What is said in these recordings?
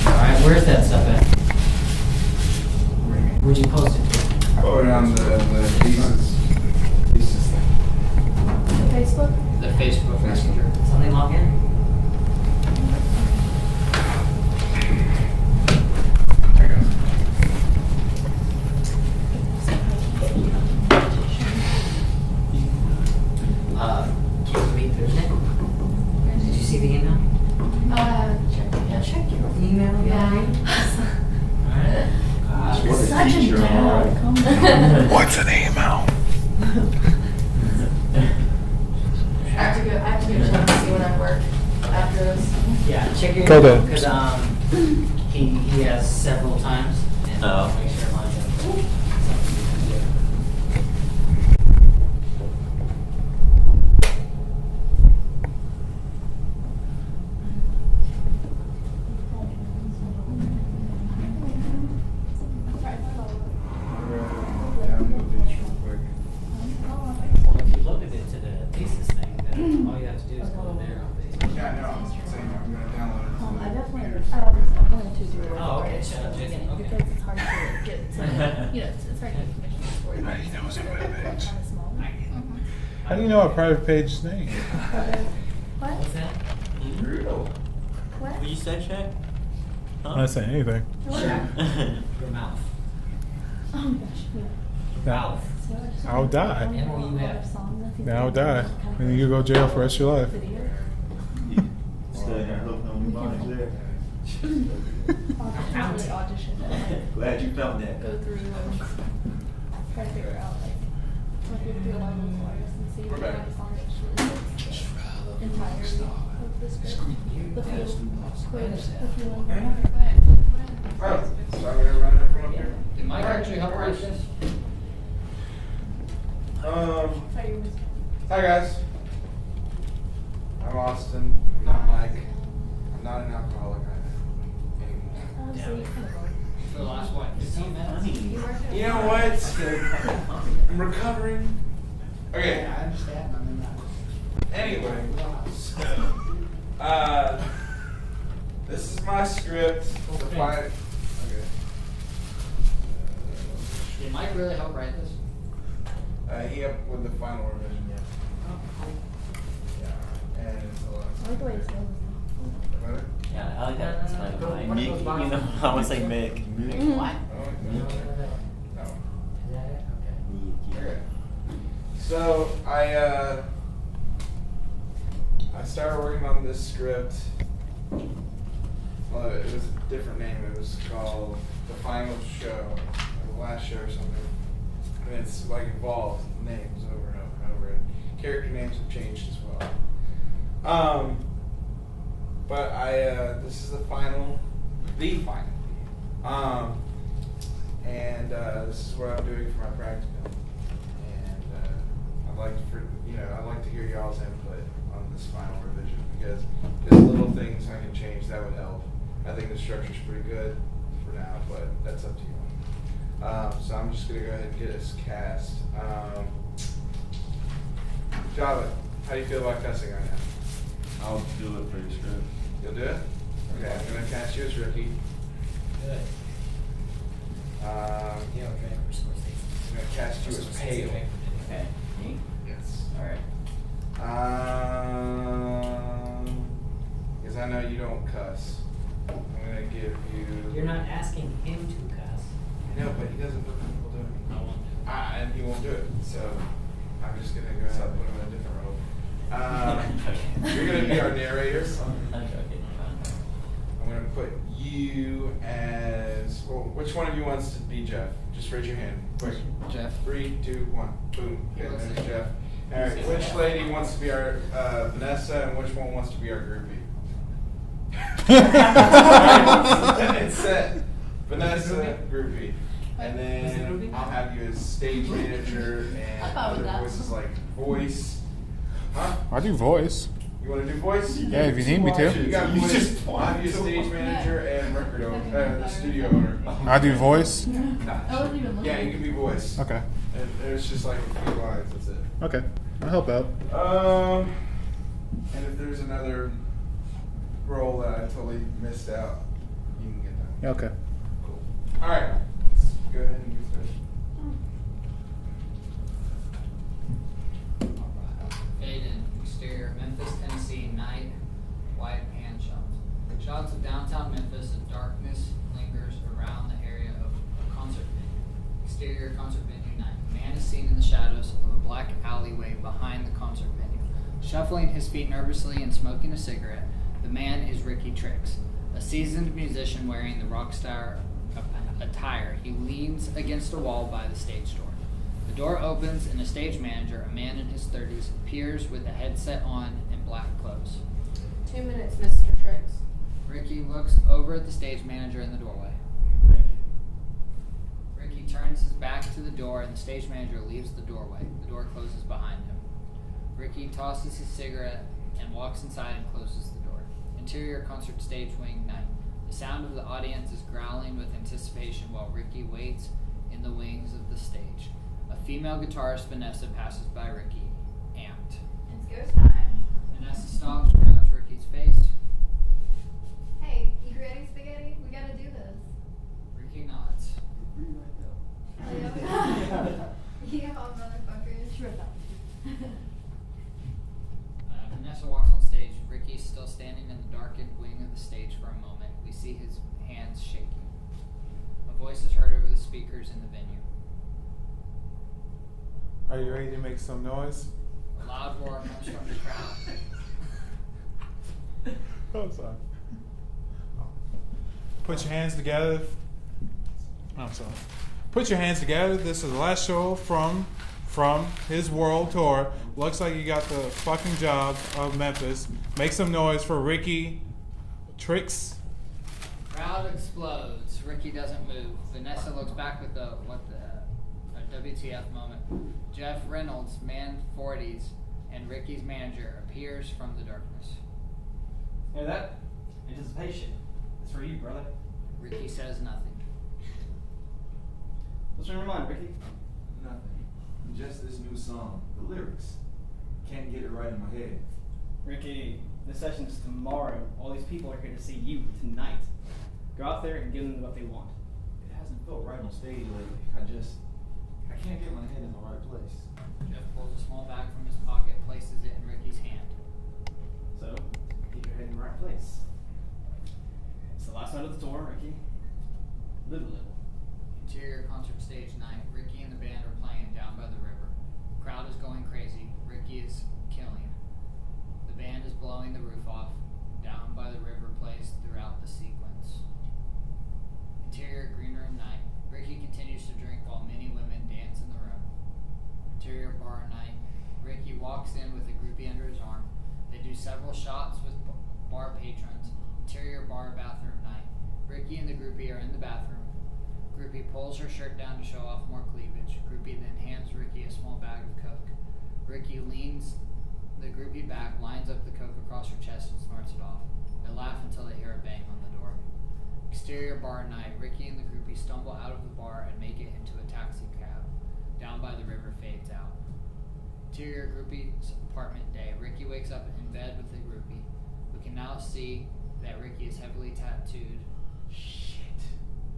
Alright, where's that stuff at? Where'd you post it to? I put it on the Thesis thing. Facebook? The Facebook Messenger. Something log in? There you go. Can we meet Thursday? Did you see the email? Check your Email? Yeah. Alright. You're such a dad. What's an email? I have to go check and see when I work after this. Yeah, check your Go email, there. because he has several times, and Oh. make sure it lines up. Download these real quick. Well, if you loaded it to the Thesis thing, then all you have to do is go there on Facebook. Yeah, no, I'm saying I'm gonna download it. I definitely, Computers. I wanted to do it. Oh, okay, shut up, Jason, okay. Because it's hard to get to, it's hard to get commissions for it. How do you know it's a private page? Kind of small. How do you know a private page's name? What? What's that? Brutal. What? What you said, Shaq? I'm not saying anything. What? Your mouth. Oh my gosh, yeah. Mouth. So I just I'll wanted to die. find M O U F. another song that's Then I'll either die. kind of And you go to jail for the rest of your life. video. Still got hooked on the bodies there. Really audition and like Glad you found that. go through and try to figure out like what would be a lot of those artists and see if We're they back. have a song that actually fits the entirety of the script. The few quotes, the few lines. Oh, so I'm gonna run it from up here? Did Mike actually help write this? Sorry, you missed. Hi guys. I'm Austin. I'm not Mike. I'm not an alcoholic anymore. So you kind of are. For the last, what, 15 minutes? You work at- You know what? I'm recovering. Okay. Yeah, I understand, I'm in that. Anyway, so, this is my script. The final. Okay. Did Mike really help write this? He up with the final revision. Yeah, and it's a lot. I like the way it smells. Better? Yeah, I like that. It's like Go, like one of Mick, those you boxes. know, I want to say Mick. Mick. What? Oh, No. no. Is that it? Okay. Okay. So I started working on this script. Well, it was a different name. It was called The Final Show, or The Last Show or something. And it's like evolved names over and over and over. And character names have changed as well. But this is the final. And this is what I'm doing for my practicum. And I'd like to hear y'all's input on this final revision because just little things I can change that would help. I think the structure's pretty good for now, but that's up to you. So I'm just gonna go ahead and get us cast. Java, how do you feel about cussing right now? I'll do it for your script. You'll do it? Okay, I'm gonna cast you as Ricky. Good. I'm Yeah, okay, for Scorsese. gonna cast you as Pale. Okay. Me? Yes. Alright. Because I know you don't cuss. I'm gonna give you. You're not asking him to cuss. No, but he doesn't put people doing it. I won't do it. And he won't do it. So I'm just gonna go ahead and put him in a different role. You're gonna be our narrator. I'm joking. I'm gonna put you as. Well, which one of you wants to be Jeff? Just raise your hand. Quick. Jeff. 3, 2, 1. Boom. He Okay, wants there's to- Jeff. All right. Which lady wants to be our Vanessa, and which one wants to be our groupie? It's set. Vanessa, groupie. And then I'll have you as stage manager I'm and fine with other that. voices like voice. Huh? I do voice. You want to do voice? Yeah, if you need me to. You got You voice. just I'll have you as stage manager and record owner, the studio owner. I do voice. I wasn't even looking. Yeah, you can be voice. Okay. And there's just like a few lines. That's it. Okay. I'll help out. And if there's another role that I totally missed out, you can get that. Okay. Cool. All right, let's go ahead and get started. Alright. Fade in. Exterior, Memphis, Tennessee, night, white hand shots. Shots of downtown Memphis, and darkness lingers around the area of a concert venue. Exterior, concert venue, night. A man is seen in the shadows of a black alleyway behind the concert venue. Shuffling his feet nervously and smoking a cigarette, the man is Ricky Tricks, a seasoned musician wearing the rock star attire. He leans against a wall by the stage door. The door opens and a stage manager, a man in his 30s, appears with a headset on and black clothes. 2 minutes, Mr. Tricks. Ricky looks over at the stage manager in the doorway. Thank you. Ricky turns his back to the door and the stage manager leaves the doorway. The door closes behind him. Ricky tosses his cigarette and walks inside and closes the door. Interior concert stage wing, night. The sound of the audience is growling with anticipation while Ricky waits in the wings of the stage. A female guitarist, Vanessa, passes by Ricky, amped. It's go time. Vanessa stops, grabs Ricky's face. Hey, you ready, spaghetti? We gotta do this. Ricky nods. Yeah, motherfuckers. Sure about Vanessa walks on stage. Ricky is still standing in the darkened wing of the stage for a moment. We see his hands shaking. A voice is heard over the speakers in the venue. Are you ready to make some noise? A loud roar comes from the crowd. Oh, sorry. Put your hands together. I'm sorry. Put your hands together. This is the last show from his world tour. Looks like you got the fucking job of Memphis. Make some noise for Ricky Tricks. Crowd explodes. Ricky doesn't move. Vanessa looks back with a WTF moment. Jeff Reynolds, man 40s, and Ricky's manager appears from the darkness. Hear that? Anticipation. It's for you, brother. Ricky says nothing. What's on your mind, Ricky? Nothing. Just this new song. The lyrics. Can't get it right in my head. Ricky, the session's tomorrow. All these people are here to see you tonight. Go out there and give them what they want. It hasn't felt right on stage lately. I can't get my head in the right place. Jeff pulls a small bag from his pocket, places it in Ricky's hand. So, get your head in the right place. It's the last night of the tour, Ricky. Live a little. Interior concert stage night. Ricky and the band are playing down by the river. The crowd is going crazy. Ricky is killing. The band is blowing the roof off. Down by the river plays throughout the sequence. Interior green room night. Ricky continues to drink while many women dance in the room. Interior bar night. Ricky walks in with a groupie under his arm. They do several shots with bar patrons. Interior bar bathroom night. Ricky and the groupie are in the bathroom. Groupie pulls her shirt down to show off more cleavage. Groupie then hands Ricky a small bag of coke. Ricky leans the groupie back, lines up the coke across her chest and snorts it off. They laugh until they hear a bang on the door. Exterior bar night. Ricky and the groupie stumble out of the bar and make it into a taxi cab. Down by the river fades out. Interior groupie's apartment day. Ricky wakes up in bed with the groupie. We can now see that Ricky is heavily tattooed. Shit.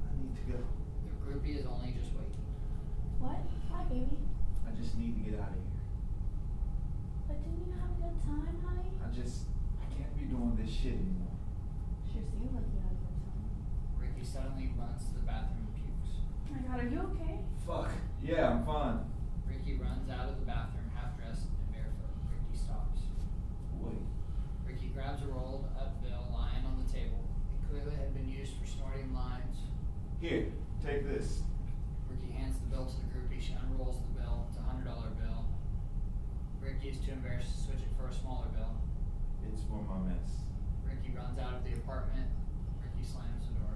I need to go. The groupie is only just waiting. What? Hi, baby. I just need to get out of here. But didn't you have a good time, honey? I can't be doing this shit anymore. Sure seems like you had a good time. Ricky suddenly runs to the bathroom and pukes. Oh my god, are you okay? Fuck. Yeah, I'm fine. Ricky runs out of the bathroom, half dressed and barefoot. Ricky stops. Wait. Ricky grabs a rolled up bill lying on the table. It clearly had been used for snorting lines. Here, take this. Ricky hands the bill to the groupie. She unrolls the bill. It's a $100 bill. Ricky is too embarrassed to switch it for a smaller bill. It's for my mess. Ricky runs out of the apartment. Ricky slams the door.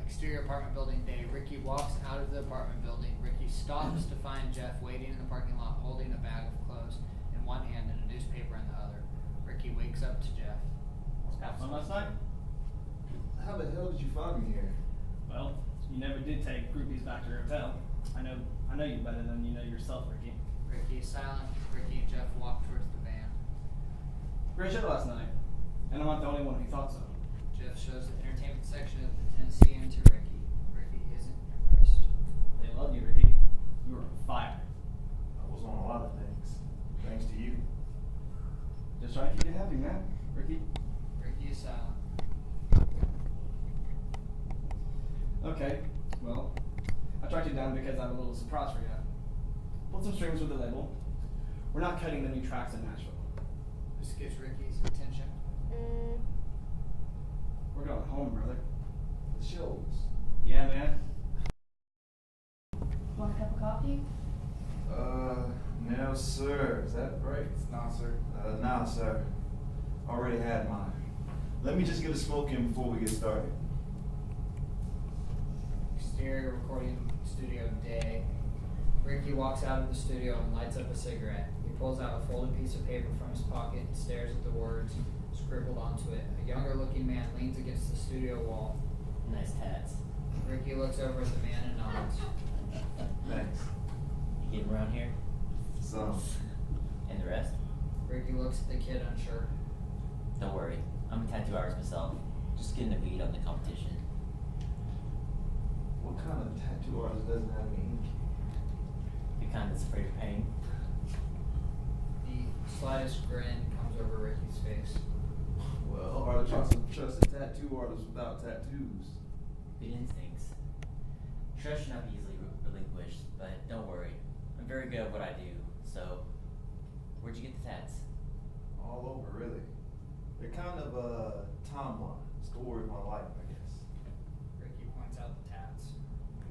Exterior apartment building day. Ricky walks out of the apartment building. Ricky stops to find Jeff waiting in the parking lot holding a bag of clothes in one hand and a newspaper in the other. Ricky wakes up to Jeff. Have fun last night? How the hell did you find me here? Well, you never did take groupies back to your hotel. I know you better than you know yourself, Ricky. Ricky is silent. Ricky and Jeff walk towards the van. Great show last night. And I'm not the only one who thought so. Jeff shows the entertainment section of the Tennessean to Ricky. Ricky isn't impressed. They love you, Ricky. You were on fire. I was on a lot of things, thanks to you. Just trying to keep you happy, man. Ricky. Ricky is silent. Okay, well, I tracked you down because I have a little surprise for you. Pulled some strings with the label. We're not cutting the new tracks in Nashville. This gets Ricky's attention. We're going home, brother. The shows. Yeah, man. Want a cup of coffee? No, sir. Is that right? Nah, sir. Nah, sir. Already had mine. Let me just get a smoke in before we get started. Exterior recording studio day. Ricky walks out of the studio and lights up a cigarette. He pulls out a folded piece of paper from his pocket and stares at the words scribbled onto it. A younger looking man leans against the studio wall. Nice tats. Ricky looks over at the man and nods. Thanks. You getting around here? Some. And the rest? Ricky looks at the kid unsure. Don't worry. I'm a tattoo artist myself. Just getting a beat on the competition. What kind of tattoo artist doesn't have any ink? The kind that's afraid of pain. The slightest grin comes over Ricky's face. Well, hard to trust a tattoo artist without tattoos. Good instincts. Trust should not be easily relinquished, but don't worry. I'm very good at what I do, so where'd you get the tats? All over, really. They're kind of a timeline, story of my life, I guess. Ricky points out the tats.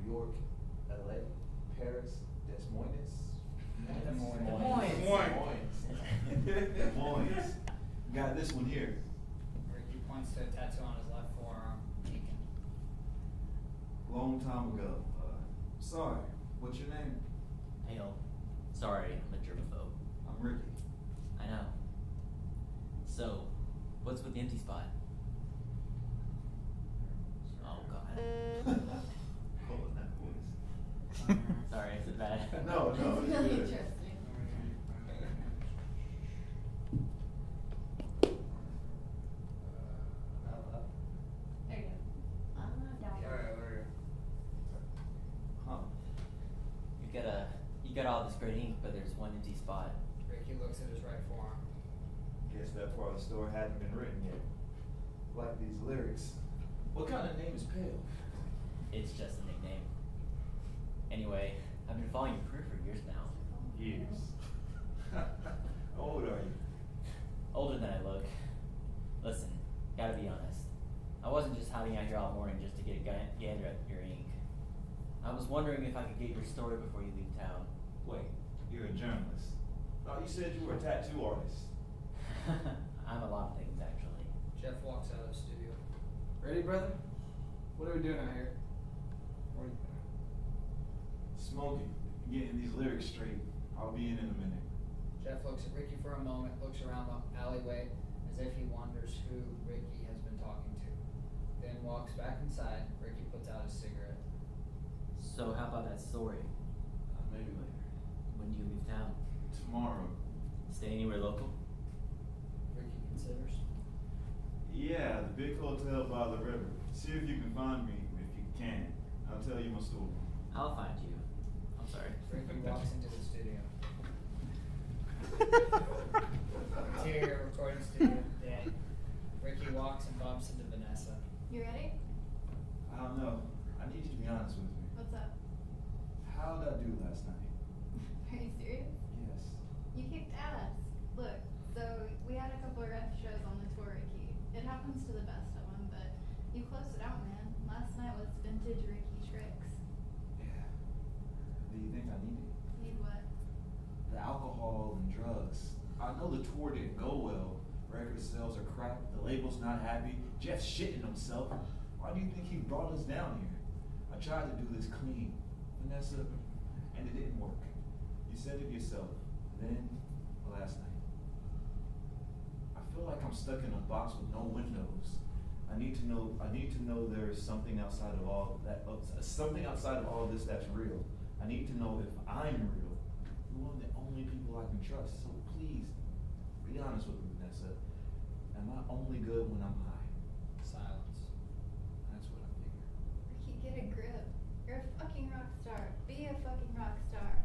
New York, LA, Paris, Des Moines. Des Moines. Des Moines. Got this one here. Ricky points to a tattoo on his left forearm. Deacon. Long time ago. Sorry, what's your name? Hale. Sorry, I'm a germaphobe. I'm Ricky. I know. So, what's with the empty spot? Oh god. Oh, that voice. Sorry, is it bad? No, It's it's really good. interesting. There you go. Down. Huh. You got all this great ink, but there's one empty spot. Ricky looks at his right forearm. Guess that part of the story hadn't been written yet. Like these lyrics. What kind of name is Pale? It's just a nickname. Anyway, I've been following your career for years now. Years. How old are you? Older than I look. Listen, gotta be honest. I wasn't just hiding out here all morning just to get a gander at your ink. I was wondering if I could get your story before you leave town. Wait, you're a journalist. Thought you said you were a tattoo artist. I'm a lot of things, actually. Jeff walks out of the studio. Ready, brother? What are we doing out here? What are you Smoking, getting these lyrics straight. I'll be in a minute. Jeff looks at Ricky for a moment, looks around the alleyway as if he wonders who Ricky has been talking to. Then walks back inside. Ricky puts out his cigarette. So how about that story? Maybe later. When do you leave town? Tomorrow. Stay anywhere local? Ricky considers. Yeah, the big hotel by the river. See if you can find me if you can. I'll tell you my story. I'll find you. I'm sorry. Ricky walks into the studio. Interior recording studio day. Ricky walks and bumps into Vanessa. You ready? I don't know. I need you to be honest with me. What's up? How did I do last night? Are you serious? Yes. You kicked ass. Look, so we had a couple of rough shows on the tour, Ricky. It happens to the best of them, but you closed it out, man. Last night was vintage Ricky tricks. Yeah. Do you think I need it? Need what? The alcohol and drugs. I know the tour didn't go well. Record sales are crap. The label's not happy. Jeff's shitting himself. Why do you think he brought us down here? I tried to do this clean, Vanessa, and it didn't work. You said it yourself. Then, last night. I feel like I'm stuck in a box with no windows. I need to know there's something outside of all that. Something outside of all this that's real. I need to know if I'm real. You're one of the only people I can trust. So please, be honest with me, Vanessa. Am I only good when I'm high? Silence. That's what I figured. Ricky, get a grip. You're a fucking rock star. Be a fucking rock star.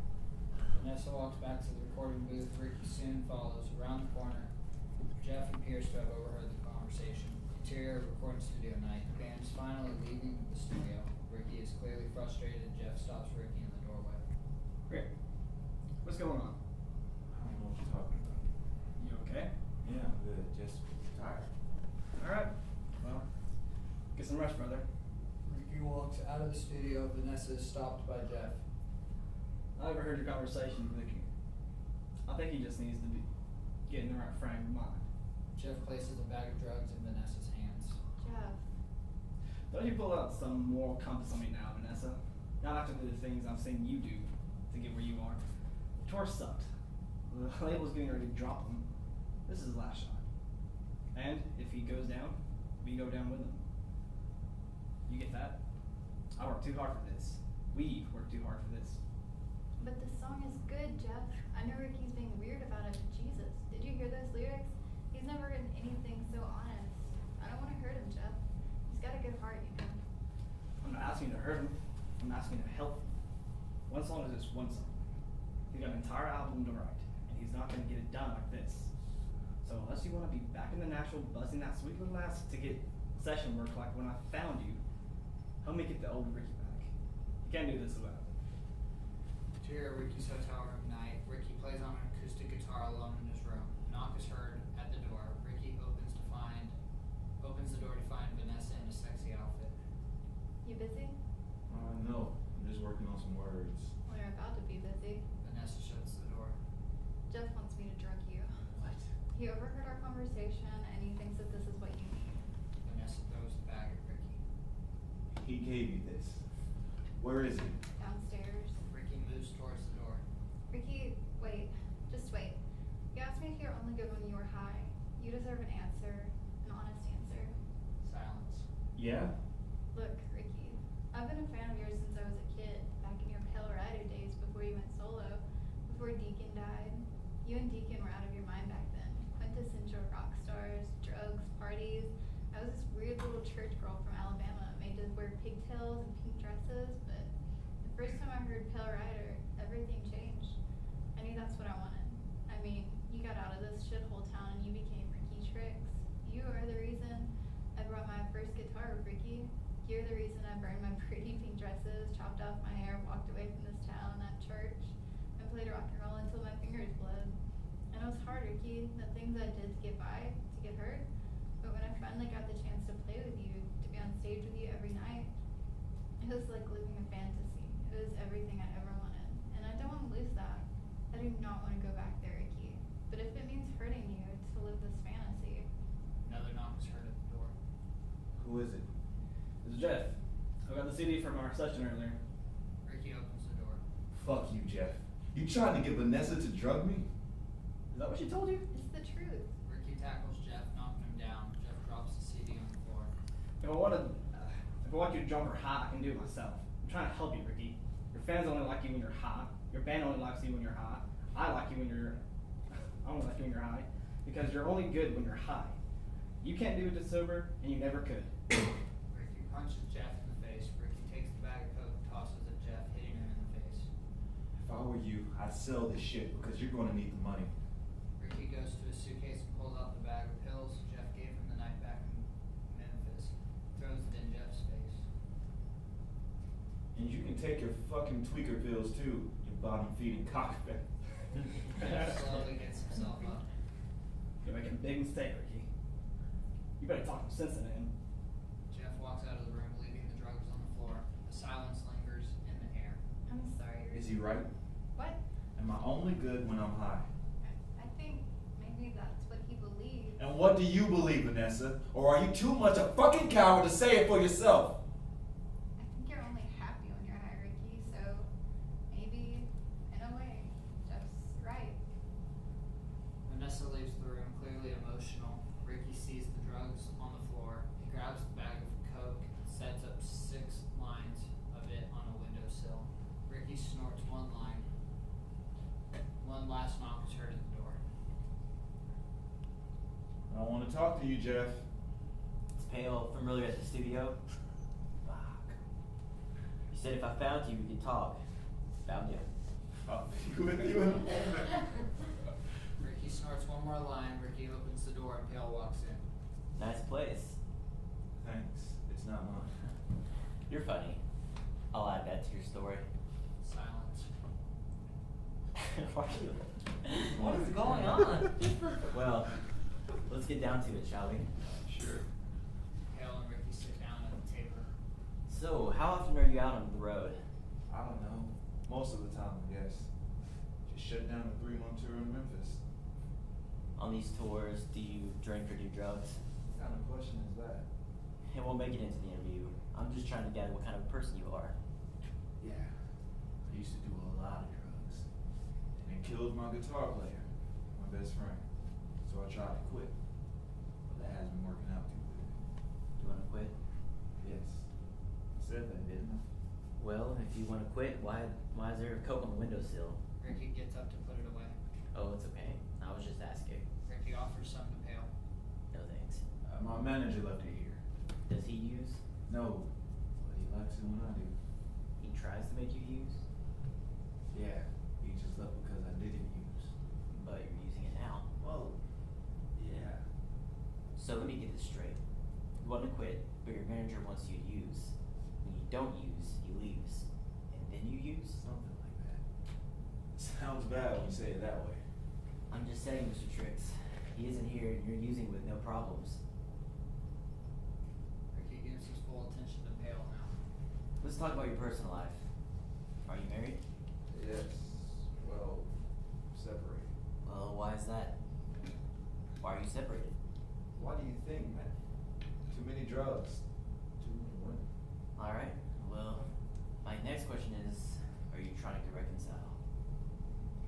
Vanessa walks back to the recording booth. Ricky soon follows. Around the corner, Jeff appears to have overheard the conversation. Interior recording studio night. The band is finally leaving the studio. Ricky is clearly frustrated. Jeff stops Ricky in the doorway. Rick, what's going on? I don't know what you're talking about. You okay? Yeah, I'm good. Just tired. Alright. Well, get some rest, brother. Ricky walks out of the studio. Vanessa is stopped by Jeff. I overheard your conversation with Vicky. I think he just needs to be getting the right frame of mind. Jeff places a bag of drugs in Vanessa's hands. Jeff. Don't you pull out some moral compass on me now, Vanessa? Not after the things I've seen you do to get where you are. The tour sucked. The label's getting ready to drop him. This is his last shot. And if he goes down, we go down with him. You get that? I worked too hard for this. We worked too hard for this. But the song is good, Jeff. I know Ricky's being weird about it, but Jesus, did you hear those lyrics? He's never written anything so honest. I don't want to hurt him, Jeff. He's got a good heart, you know. I'm not asking you to hurt him. I'm asking you to help him. One song is just one song. He's got an entire album to write, and he's not going to get it done like this. So unless you want to be back in the Nashville buzzing that sweet little ass to get session work like when I found you, help me get the old Ricky back. You can't do this without him. Interior Ricky's hotel room night. Ricky plays on an acoustic guitar alone in his room. Knock is heard at the door. Ricky opens the door to find Vanessa in a sexy outfit. You busy? No, I'm just working on some words. Well, you're about to be busy. Vanessa shuts the door. Jeff wants me to drug you. What? He overheard our conversation, and he thinks that this is what you need. Vanessa throws the bag at Ricky. He gave you this. Where is he? Downstairs. Ricky moves towards the door. Ricky, wait. Just wait. You asked me if you're only good when you were high. You deserve an answer. An honest answer. Silence. Yeah? Look, Ricky. I've been a fan of yours since I was a kid. Back in your Pale Rider days before you went solo. Before Deacon died. You and Deacon were out of your mind back then. Quintessential rock stars, drugs, parties. I was this weird little church girl from Alabama, made to wear pigtails and pink dresses, but the first time I heard Pale Rider, everything changed. I knew that's what I wanted. I mean, you got out of this shithole town and you became Ricky Tricks. You are the reason I brought my first guitar with Ricky. You're the reason I burned my pretty pink dresses, chopped off my hair, walked away from this town, that church, and played rock and roll until my fingers bled. And it was hard, Ricky, the things I did to get by, to get hurt. But when I finally got the chance to play with you, to be on stage with you every night, it was like living a fantasy. It was everything I ever wanted. And I don't want to lose that. I do not want to go back there, Ricky. But if it means hurting you to live this fantasy. Another knock is heard at the door. Who is it? This is Jeff. I got the CD from our session earlier. Ricky opens the door. Fuck you, Jeff. You trying to get Vanessa to drug me? Is that what she told you? It's the truth. Ricky tackles Jeff, knocking him down. Jeff drops the CD on the floor. If I want you to drunk or high, I can do it myself. I'm trying to help you, Ricky. Your fans only like you when you're high. Your band only likes you when you're high. I like you when you're. I only like you when you're high because you're only good when you're high. You can't do it to sober, and you never could. Ricky punches Jeff in the face. Ricky takes the bag of coke and tosses at Jeff, hitting him in the face. If I were you, I'd sell this shit because you're going to need the money. Ricky goes to his suitcase and pulls out the bag of pills. Jeff gave him the night back in Memphis. Throws it in Jeff's face. And you can take your fucking tweaker pills too, you bottom-feeding cockpit. Jeff slowly gets himself up. You're making a big mistake, Ricky. You better talk some sense into him. Jeff walks out of the room, leaving the drugs on the floor. The silence lingers in the air. I'm sorry, Ricky. Is he right? What? Am I only good when I'm high? I think maybe that's what he believes. And what do you believe, Vanessa? Or are you too much a fucking coward to say it for yourself? I think you're only happy when you're high, Ricky, so maybe, in a way, Jeff's right. Vanessa leaves the room, clearly emotional. Ricky sees the drugs on the floor. He grabs the bag of coke and sets up 6 lines of it on a windowsill. Ricky snorts one line. One last knock is heard at the door. I don't want to talk to to you, Jeff. Is Pale familiar at the studio? Fuck. You said if I found you, we could talk. Found you. Oh, you with you? Ricky snorts one more line. Ricky opens the door and Pale walks in. Nice place. Thanks. It's not mine. You're funny. I'll add that to your story. Silence. What is going on? Well, let's get down to it, shall we? Sure. Pale and Ricky sit down at the table. So, how often are you out on the road? I don't know. Most of the time, I guess. Just shut down the 3-month tour in Memphis. On these tours, do you drink or do drugs? What kind of question is that? It won't make it into the interview. I'm just trying to get what kind of person you are. Yeah. I used to do a lot of drugs. And it killed my guitar player, my best friend. So I tried to quit. But that hasn't been working out too good. You want to quit? Yes. I said that, didn't I? Well, if you want to quit, why is there a Coke on the windowsill? Ricky gets up to put it away. Oh, it's okay. I was just asking. Ricky offers some to Pale. No thanks. My manager left it here. Does he use? No, but he likes it when I do. He tries to make you use? Yeah, he just left because I didn't use. But you're using it now. Well, yeah. So let me get this straight. You want to quit, but your manager wants you to use. When you don't use, he leaves. And then you use? Something like that. Sounds bad when you say it that way. I'm just saying, Mr. Tricks. He isn't here and you're using with no problems. Ricky gives his full attention to Pale now. Let's talk about your personal life. Are you married? Yes. Well, separated. Well, why is that? Why are you separated? Why do you think, man? Too many drugs. Too many women. Alright, well, my next question is, are you trying to reconcile?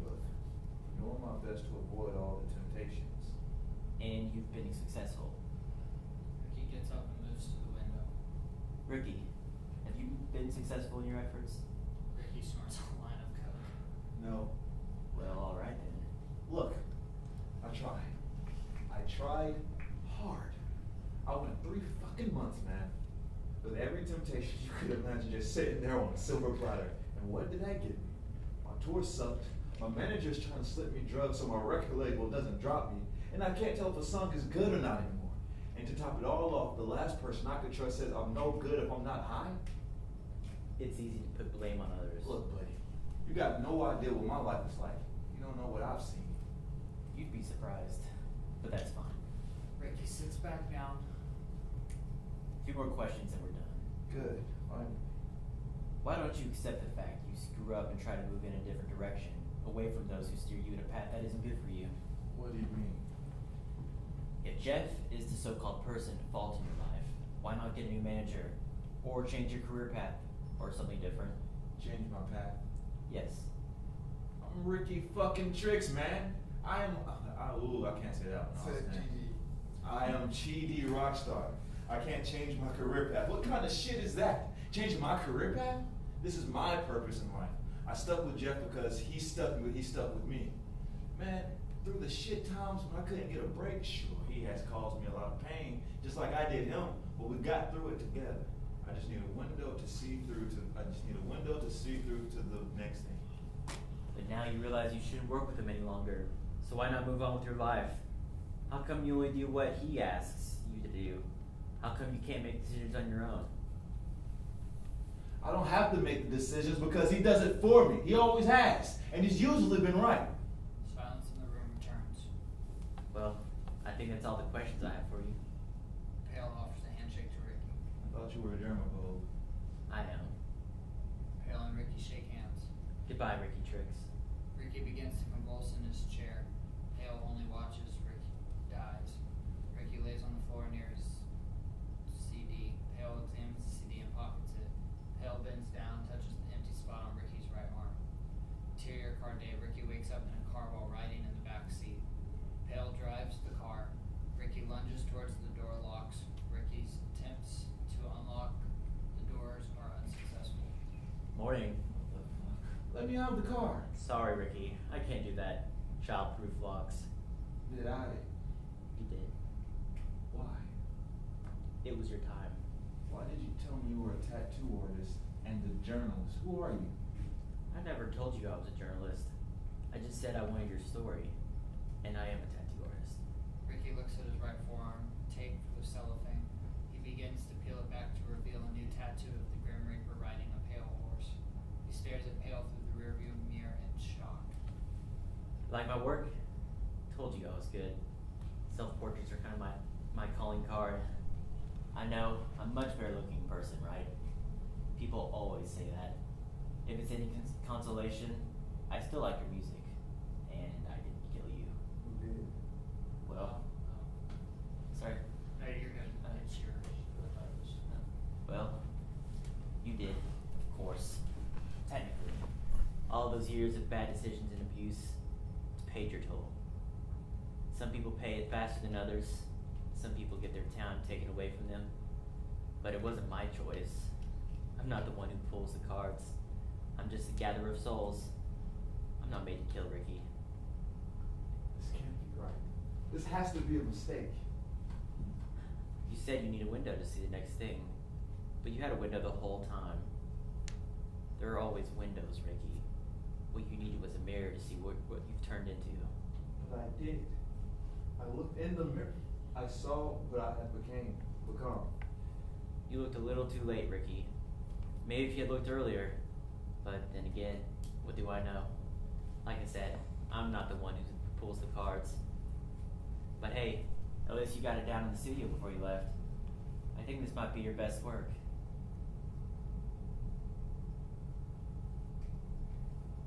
Look, I'm doing my best to avoid all the temptations. And you've been successful. Ricky gets up and moves to the window. Ricky, have you been successful in your efforts? Ricky snorts a line of coke. No. Well, alright then. Look, I tried. I tried hard. I went 3 fucking months, man. With every temptation you could imagine, just sitting there on a silver platter. And what did that get me? My tour sucked. My manager's trying to slip me drugs so my record label doesn't drop me. And I can't tell if a song is good or not anymore. And to top it all off, the last person I could trust says I'm no good if I'm not high. It's easy to put blame on others. Look, buddy, you got no idea what my life is like. You don't know what I've seen. You'd be surprised, but that's fine. Ricky sits back down. A few more questions and we're done. Good. Fine. Why don't you accept the fact you screw up and try to move in a different direction, away from those who steer you in a path that isn't good for you? What do you mean? If Jeff is the so-called person at fault in your life, why not get a new manager? Or change your career path? Or something different? Change my path. Yes. I'm Ricky fucking Tricks, man. I can't say that one. I am GD Rockstar. I can't change my career path. What kind of shit is that? Changing my career path? This is my purpose in life. I stuck with Jeff because he stuck with me. Man, through the shit times when I couldn't get a break, sure, he has caused me a lot of pain, just like I did him, but we got through it together. I just need a window to see through to the next thing. But now you realize you shouldn't work with him any longer. So why not move on with your life? How come you only do what he asks you to do? How come you can't make decisions on your own? I don't have to make the decisions because he does it for me. He always has. And he's usually been right. Silence in the room returns. Well, I think that's all the questions I have for you. Pale offers a handshake to Ricky. I thought you were a germaphobe. I know. Pale and Ricky shake hands. Goodbye, Ricky Tricks. Ricky begins to convulse in his chair. Pale only watches. Ricky dies. Ricky lays on the floor near his CD. Pale examines the CD and pockets it. Pale bends down, touches the empty spot on Ricky's right arm. Interior car day. Ricky wakes up in a car while riding in the back seat. Pale drives the car. Ricky lunges towards the door locks. Ricky attempts to unlock. The doors are unsuccessful. Morning. Let me out of the car. Sorry, Ricky. I can't do that. Child-proof locks. Did I? You did. it was your time. Why did you tell me you were a tattoo artist and a journalist? Who are you? I never told you I was a journalist. I just said I wanted your story, and I am a tattoo artist. Ricky looks at his right forearm, taped with cellophane. He begins to peel it back to reveal a new tattoo of the Grim Reaper riding a pale horse. He stares at Pale through the rearview mirror in shock. Like my work? Told you I was good. Self-portraits are kind of my calling card. I know, I'm a much better looking person, right? People always say that. If it's any consolation, I still like your music. And I didn't kill you. Who did? Well, sorry. No, you're good. It's yours. Well, you did, of course. Technically. All those years of bad decisions and abuse, it's paid your toll. Some people pay it faster than others. Some people get their town taken away from them. But it wasn't my choice. I'm not the one who pulls the cards. I'm just a gatherer of souls. I'm not made to kill Ricky. This can't be right. This has to be a mistake. You said you need a window to see the next thing. But you had a window the whole time. There are always windows, Ricky. What you needed was a mirror to see what you've turned into. But I did. I looked in the mirror. I saw what I had become. You looked a little too late, Ricky. Maybe if you had looked earlier. But then again, what do I know? Like I said, I'm not the one who pulls the cards. But hey, at least you got it down in the studio before you left. I think this might be your best work.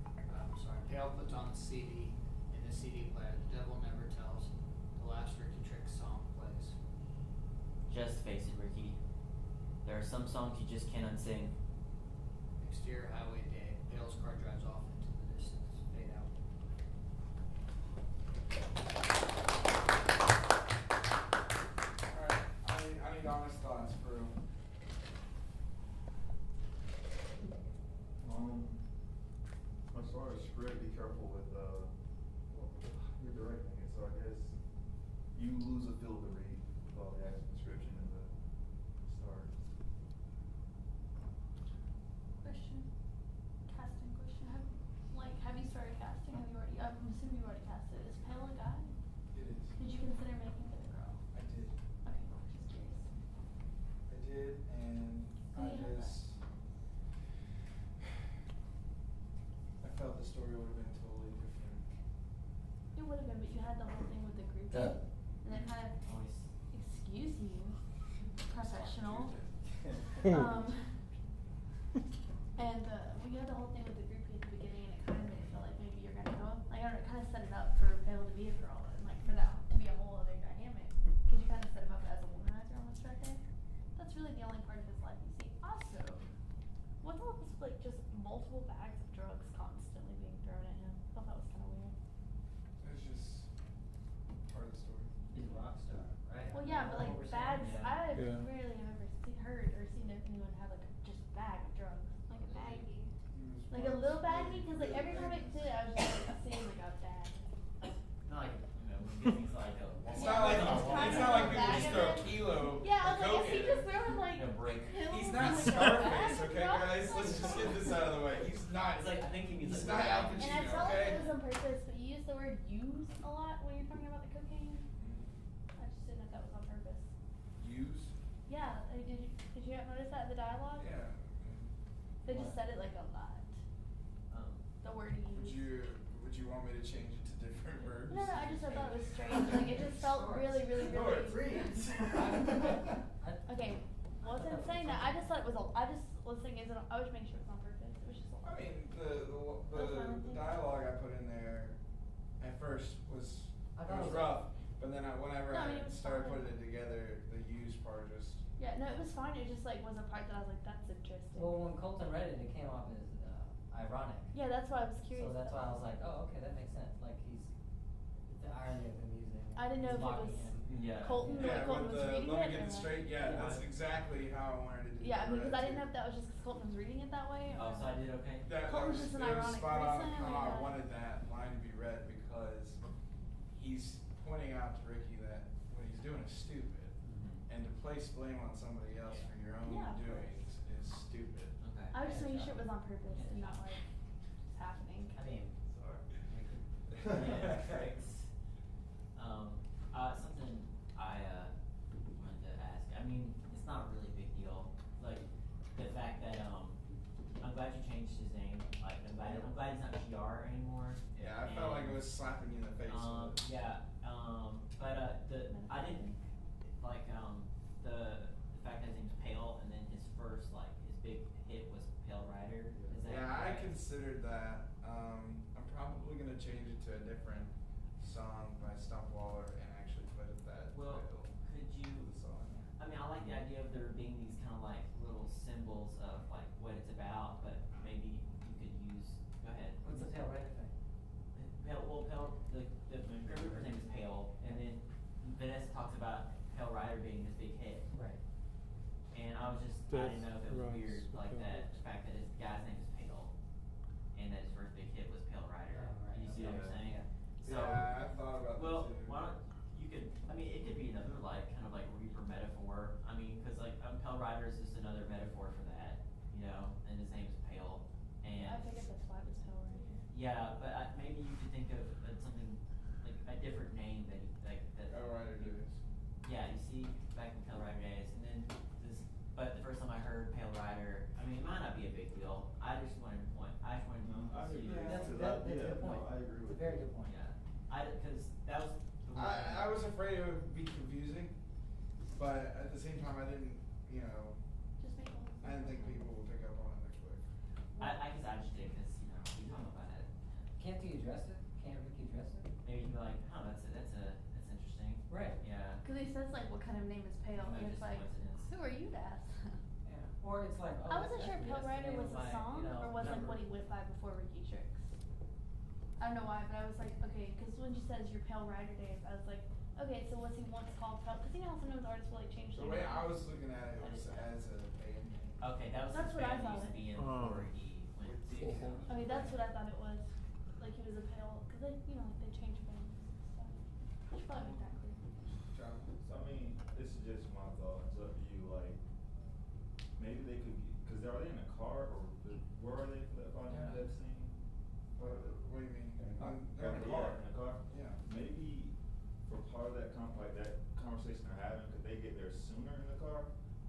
I'm sorry. Pale puts on the CD in the CD player. The Devil Never Tells. The last Ricky Trick song plays. Just face it, Ricky. There are some songs you just can't unsing. Exterior highway day. Pale's car drives off into the distance. Fade out. Alright, I need honest thoughts, bro. As far as script, be careful with you're directing it, so I guess you lose a feel to read with all the action description in the start. Question. Casting question. Have you started casting? Have you already? I'm assuming you already casted. Is Pale a guy? It is. Did you consider making it a girl? I did. Okay, just curious. I did, and Oh, I yeah. I felt the story would have been totally different. It would have been, but you had the whole thing with the group. Duh. And then kind of, Always. excuse you, professional. Um, And we had the whole thing with the groupie at the beginning, and it kind of made it feel like maybe you're gonna go. Like, I don't know, it kind of set it up for Pale to be a girl, and like for that to be a whole other dynamic. Because you kind of set him up as a womanizer almost right there. That's really the only part of his life you see. Also, what's all this like just multiple bags of drugs constantly being thrown at him? I thought that was kind of weird. It's just part of the story. He's a rock star, right? Well, yeah, but like bags. Yeah. I Yeah. rarely have ever heard or seen anyone have like just a bag of drugs, like a baggie. Like a little baggie, because like every time I did it, I was just like seeing like a bag. Not like, things like a. It's Yeah, not like like, it's kind it's of not a like people bag just of throw a it. kilo Yeah, I of was like, coke is he in just it. throwing like A break. pills He's in, not like, a Scarface, bag of okay, drugs? guys? Let's just get this out of the way. He's not. It's like, I think he means He's like not Al And I Pacino, felt like okay? it was on purpose, but you use the word use a lot when you're talking about the cocaine. I just didn't know if that was on purpose. Use? Yeah, did you not notice that in the dialogue? Yeah. They just said it like a lot. The word use. Would you want me to change it to different verbs? No, I just thought that was strange. Like it just felt really, really, No, really. it reads. Okay, wasn't saying that. I just thought it was I just was thinking, I was making sure it was on purpose. It was just a lot. I mean, That's what I'm the thinking. dialogue I put in there at first was I thought it was rough, but then whenever No, I I mean, it was started fine. putting it together, the use part just. Yeah, no, it was fine. It just like was a part that I was like, that's interesting. Well, when Colton read it, it came off as ironic. Yeah, that's why I was curious. So that's why I about was like, oh, okay, that makes sense. Like it's the irony of him using. I didn't know he's if it mocking was him. Yeah. Colton, Yeah, Colton with was the, reading let it. me get or this like- straight. Yeah, Yeah. that's exactly how I wanted to do Yeah, it. because I didn't know if that was just because Colton was reading it that way. Or Oh, so I did okay? That Colton's was, just an it was ironic spot on person, how or I what? wanted that line to be read because he's pointing out to Ricky that what he's doing is stupid. Mhm. And to play place blame on somebody else for your own Yeah, of doings is stupid. Okay. I was just making Yeah, sure it was on purpose Yeah. and not like just happening. I mean, Sorry. yeah, tricks. Something I wanted to ask. I mean, it's not a really big deal. Like the fact that I'm glad you changed his name. Like I'm glad he's not GR anymore. Yeah, I felt like it was slapping you in the face with it. Yeah. But I didn't like the fact that his name's Pale, and then his first his big hit was Pale Rider. Is that Yeah, I correct? considered that. I'm probably gonna change it to a different song by Stumpwaller and actually put it that Well, title could you? to the song. I mean, I like the idea of there being these kind of like little symbols of like what it's about, but maybe you could use. Go ahead. What's the tail right thing? Pale. The Ripper's name is Pale, and then Vanessa talks about Pale Rider being this big hit. Right. And I was just, I didn't know if it was weird, like that, the fact that his guy's name is Pale, and that his first big hit was Pale Rider. Oh, right. You see what I'm Yeah. saying? Yeah. So, Yeah, I thought about well, that too. why don't, you could, I mean, it could be another kind of Reaper metaphor. I mean, cause Pale Rider is just another metaphor for that, and his name is Pale, and. I figured that's why it was Pale Rider. Yeah, but maybe you could think of something, like a different name that, that. Pale Rider dudes. Yeah, you see, back in Pale Rider days, and then but the first time I heard Pale Rider, I mean, it might not be a big deal. I just wanted to I see. agree. That's a Because good point. I agree with It's a very you. good point. Yeah, cause that was the one. I was afraid it would be confusing, but at the same time, I didn't, Just make one. I didn't think people would pick up on it that quick. I guess I just did, cause, we talk about it. Can't he address it? Can't Ricky address it? Maybe you'd be like, oh, that's interesting. Right. Yeah. Cause he says like what kind of name is Pale, Maybe and it's just like, coincidence. who are you to ask? Yeah. Or it's like, oh, I wasn't that's sure if Pale the Rider name was of a my, song or was like number. what he went by before Ricky Tricks. I don't know why, but I was like, okay, because when she says your Pale Rider days, I was like, okay, so was he once called Pale? Because how sometimes artists will like change The their way name. I was looking at it was as a band name. Okay, that was That's his what I band thought used to it- be in Oh. before he went big. Okay, that's what I thought it was. Like he was a Pale, because they change bands and stuff. I should probably make that clear. John? So I mean, this is just my thoughts. It's up to you. Like, maybe they could, cause are they in a car or where are they for that final Yeah. that scene? What do you mean? They're in a Yeah, car. in a car. Yeah. Maybe for part of that that conversation they're having, could they get there sooner in the car?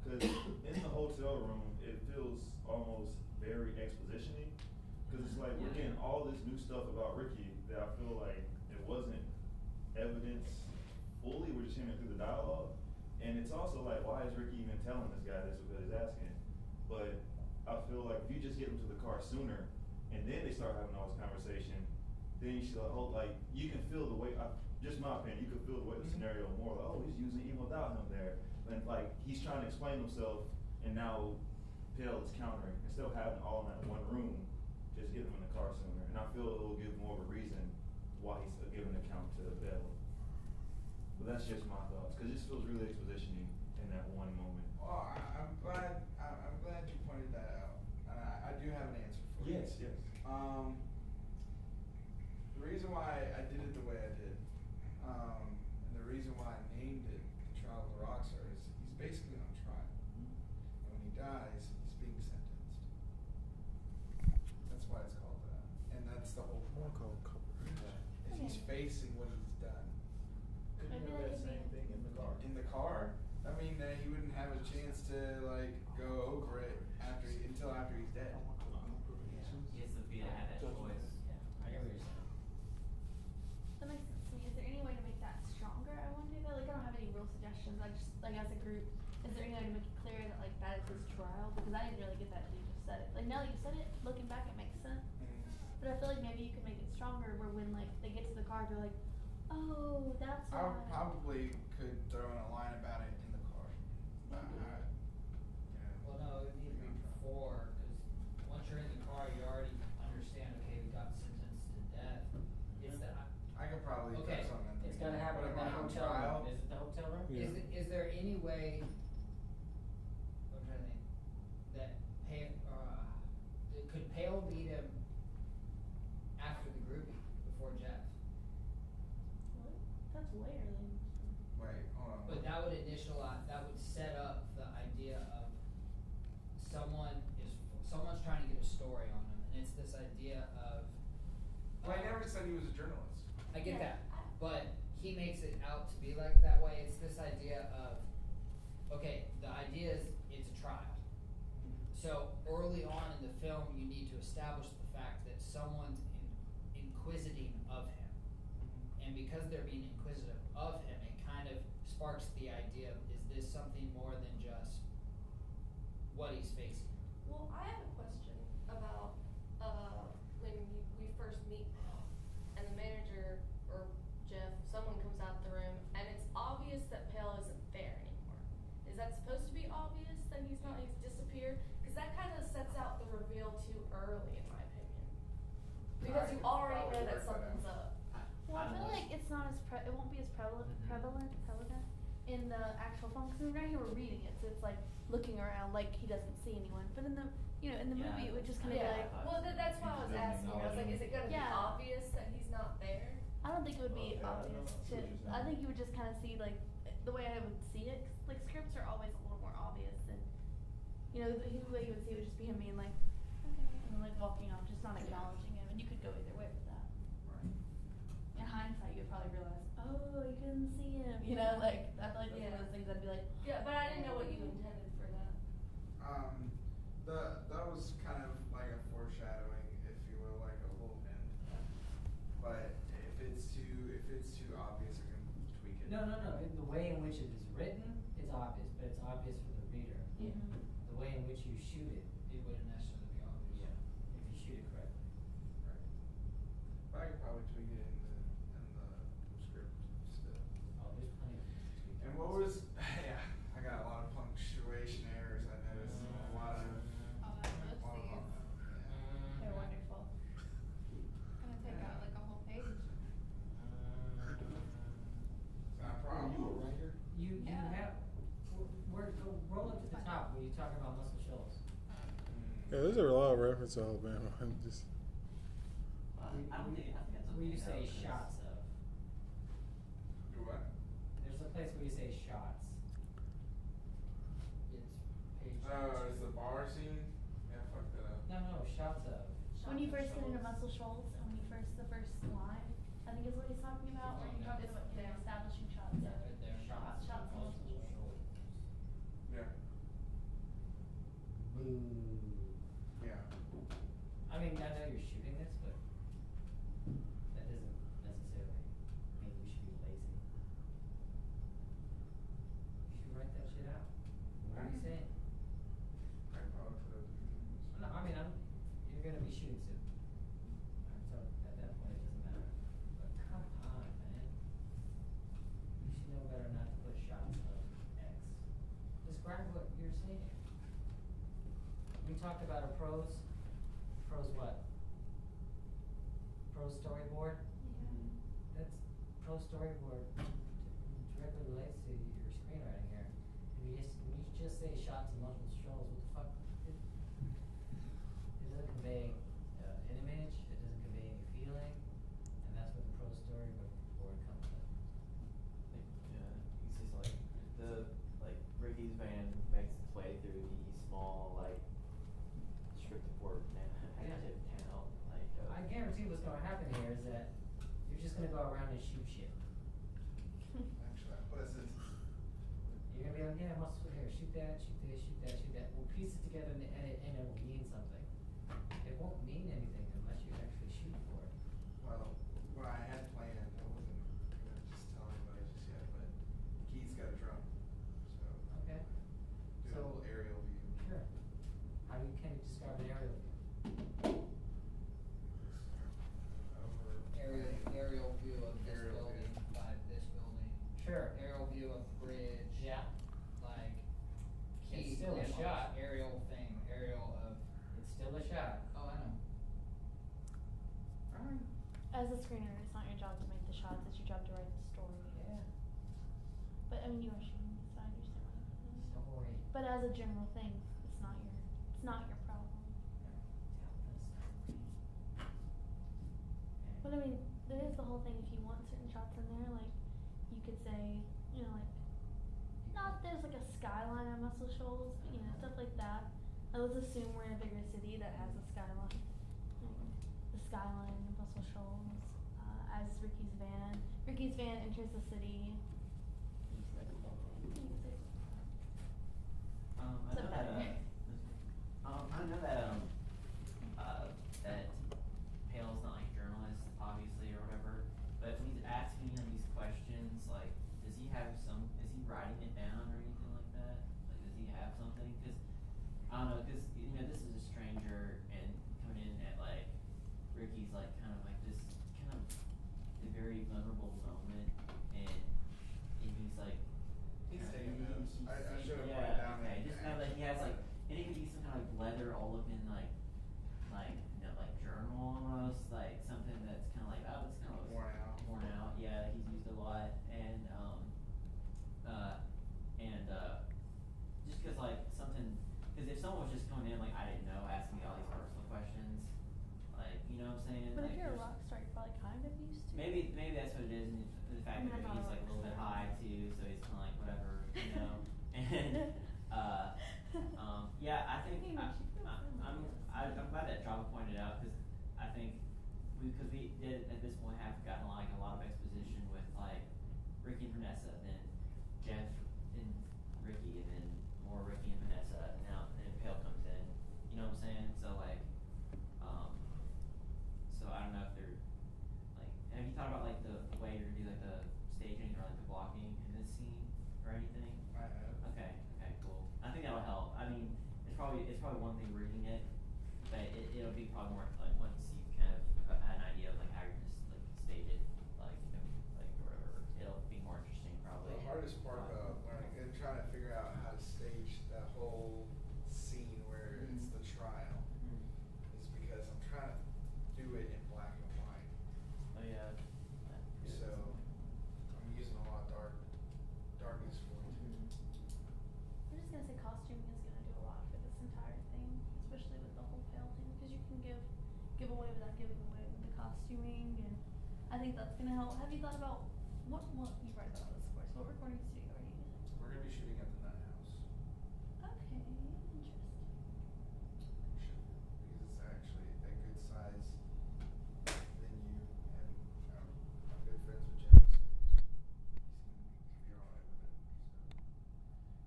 Cause in the hotel room, it feels almost very exposition-y. Cause it's like we're getting all this new stuff about Ricky that I feel like it wasn't evidence fully. We're just hearing it through the dialogue, and it's also like, why is Ricky even telling this guy this? Because he's asking. But I feel like if you just get them to the car sooner, and then they start having all this conversation, then you should you can feel the weight. Just my opinion, you can feel the weight of the scenario more. Like, oh, he's using even without him there, and he's trying to explain himself, and now Pale is countering instead of having all in that one room. Just get them in the car sooner, and I feel it will give more of a reason why he's giving an account to Bell. But that's just my thoughts, because it just feels really exposition-y in that one moment. Well, I'm glad you pointed that out, and I do have an answer for you. Yes. The reason why I did it the way I did, and the reason why I named it The Trial of the Rockstar is he's basically on trial. And when he dies, he's being sentenced. That's why it's called that. And that's the whole point. Is he's facing what he's done. Couldn't Maybe have that that could same be- thing in the car. In the car, I mean, he wouldn't have a chance to go over it until after he's dead. He has to be to have that choice. Yeah, I get what you're saying. That makes sense to me. Is there any way to make that stronger? I wonder though. Like I don't have any real suggestions. I just as a group, is there any way to make it clear that that is his trial? Because I didn't really get that until you just said it. Like now that you said it, looking back, it makes sense. But I feel like maybe you could make it stronger where when they get to the car, they're like, oh, that's I why. probably could throw in a line about it in the car. Well, no, it would need to be before, because once you're in the car, you already understand, okay, we got sentenced to death. It's that, I could probably Okay. throw something. It's gotta happen What in that am I on hotel trial? room. Is it the hotel room? Yeah. is there any way, I'm trying to think, that could Pale beat him after the groupie, before Jeff? What? That's way early. Wait, hold on. But that would that would set up early on in the film, you need to establish the fact that someone's inquisiting of him. And because they're being inquisitive of him, it kind of sparks the idea of, is this something more than just what he's facing? Well, I have a question about when we first meet Pell, and the manager or Jeff, someone comes out the room, and it's obvious that Pell isn't there anymore. Is that supposed to be obvious that he's not? He's disappeared? Because that kind of sets out the reveal too early, in my opinion. Because you already know that something's up. Well, I feel like it's not as it won't be as prevalent in the actual film because right here we're reading it, so it's like looking around like he doesn't see anyone. But in the in the movie it would just kind of be like. Well, that's why I was asking. I was like, is it going to be Yeah. obvious that he's not there? I don't think it would be Okay, I obvious. see what you're saying. I think you would just kind of see like the way I would see it. 'Cause, like scripts are always a little more obvious than the way you would see it would just be him being like okay and then like walking off, just not acknowledging him, and you could go either way with that. Right. In hindsight, you'd probably realize, oh, you couldn't see him. Like I feel like that's one of those things I'd be like, Yeah, but I didn't know what you intended for that. That was kind of like a foreshadowing, if you will, like a little hint. But if it's too obvious, I can tweak it. No. The way in which it is written is obvious, but it's obvious for the reader. Yeah. The way in which you shoot it, It wouldn't necessarily be obvious. if you shoot it correctly. Right. But I could probably tweak it in the script still. Oh, there's plenty of tweaks. And what was I got a lot of punctuation errors. I noticed a lot of. Oh, I love lot of- these. they're wonderful. Gonna take out like a whole page. It's not a problem. You a writer? You Yeah. have, go roll up to the top where you talk about Muscle Shoals. Yeah, there's a lot of reference to Alabama. I'm just I think that's Where you okay. say That was- shots of. Do what? There's a place where you say shots. It's page. Oh, it's the bar scene? Yeah, fuck that up. No, shots of. When you first get into Muscle Shoals, and when you the first line, I think is what he's talking about, where he talks about establishing shots. Yeah, right there. Shots of Muscle Shoals. Yeah. Boo. Yeah. I mean, I know you're shooting this, but that doesn't necessarily mean we should be lazy. You should write that shit out. What are you saying? I can probably put it. No, I mean, you're gonna be shooting soon. So at that point, it doesn't matter. But come on, man. You should know better not to put shots of X. Describe what you're saying. We talked about a prose what? Prose storyboard? That's prose storyboard directly relates to your screenwriting here. If you just say shots of multiple shows, what the fuck? It doesn't convey an image, it doesn't convey any feeling, and that's what the prose storyboard comes with. It's just like Ricky's van makes its way through the small strip of work active town. I guarantee what's gonna happen here is that you're just gonna go around and shoot shit. Actually, what is this? You're gonna be like, yeah, muscle here, shoot that, shoot this, shoot that, shoot that. We'll piece it together in the edit and it will mean something. It won't mean anything unless you actually shoot for it. Well, what I had planned, I wasn't gonna just tell anybody just yet, but Keith's got a drum, so Okay. do a little aerial view. Sure. Can you describe an aerial view? Aerial view of this Aerial building view. by this building. Sure. Aerial view of bridge. Yeah. Like It's key still a landmarks, shot. Aerial thing. Aerial of. It's still a shot. Oh, I know. Alright. As a screenwriter, it's not your job to make the shots, it's your job to write the story. Yeah. But I mean, you are shooting, so I understand what you're saying. Story. But as a general thing, it's not your problem. Tell the story. But I mean, there is the whole thing, if you want certain shots in there, like, you could say, not there's like a skyline on Muscle Shoals, but stuff like that. Let's assume we're in a bigger city that has a skyline. The skyline of Muscle Shoals, as Ricky's van enters the city. You see, like, the whole thing. You can say- I Is know that that. better? I know And yeah, I think I'm glad that Java pointed out because I think we did at this point have gotten like a lot of exposition with like Ricky and Vanessa, then Jeff and Ricky, and then more Ricky and Vanessa, and now then Pale comes in. You know what I'm saying? So like, so I don't know if they're like, have you thought about like the way you're gonna do like the staging or like the blocking in this scene or anything? I have. Okay, cool. I think that'll help. I mean, it's probably one thing reading it, but it'll be probably more like once you kind of had an idea of like how you're gonna like stage it, like whatever. It'll be more interesting probably. The hardest part about learning and trying to figure out how to stage that whole scene where it's the trial is because I'm trying to do it in black and white. Oh yeah. So I'm using a lot of darkness for it. I'm just gonna say costuming is gonna do a lot for this entire thing, especially with the whole pale thing, because you can give away without giving away with the costuming, and I think that's gonna help. Have you thought about what you write about this, of course? What recording studio are you using? We're gonna be shooting at the Nut House. Okay, interesting. Because it's actually a good size venue, and I'm good friends with Jimmy, so he seemed to be alright with it. So.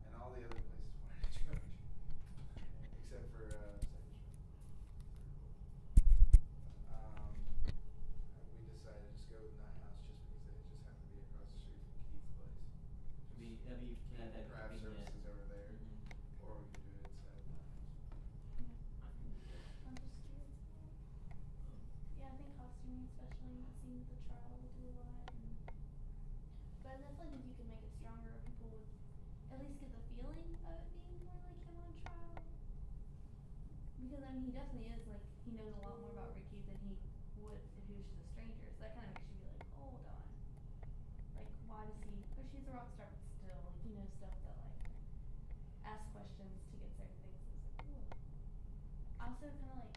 And all the other places wanted to charge, except for Second Street. We decided to just go with Nut House just because it just happened to be across the street from Keith's place. That'd be Craft convenient. services over there, Mhm. or we could do it inside of Nut House. I'm just curious. Yeah, I think costuming, especially in the scene with the trial, will do a lot. But I definitely think you can make it stronger if people would at least get the feeling of it being more like him on trial. Because I mean, he definitely is like, he knows a lot more about Ricky than he would if he was just a stranger. So that kind of makes you be like, hold on. Like, why does he? Or she's a rock star, but still, like, he knows stuff that like ask questions to get certain things. It's like, ooh. I also kind of like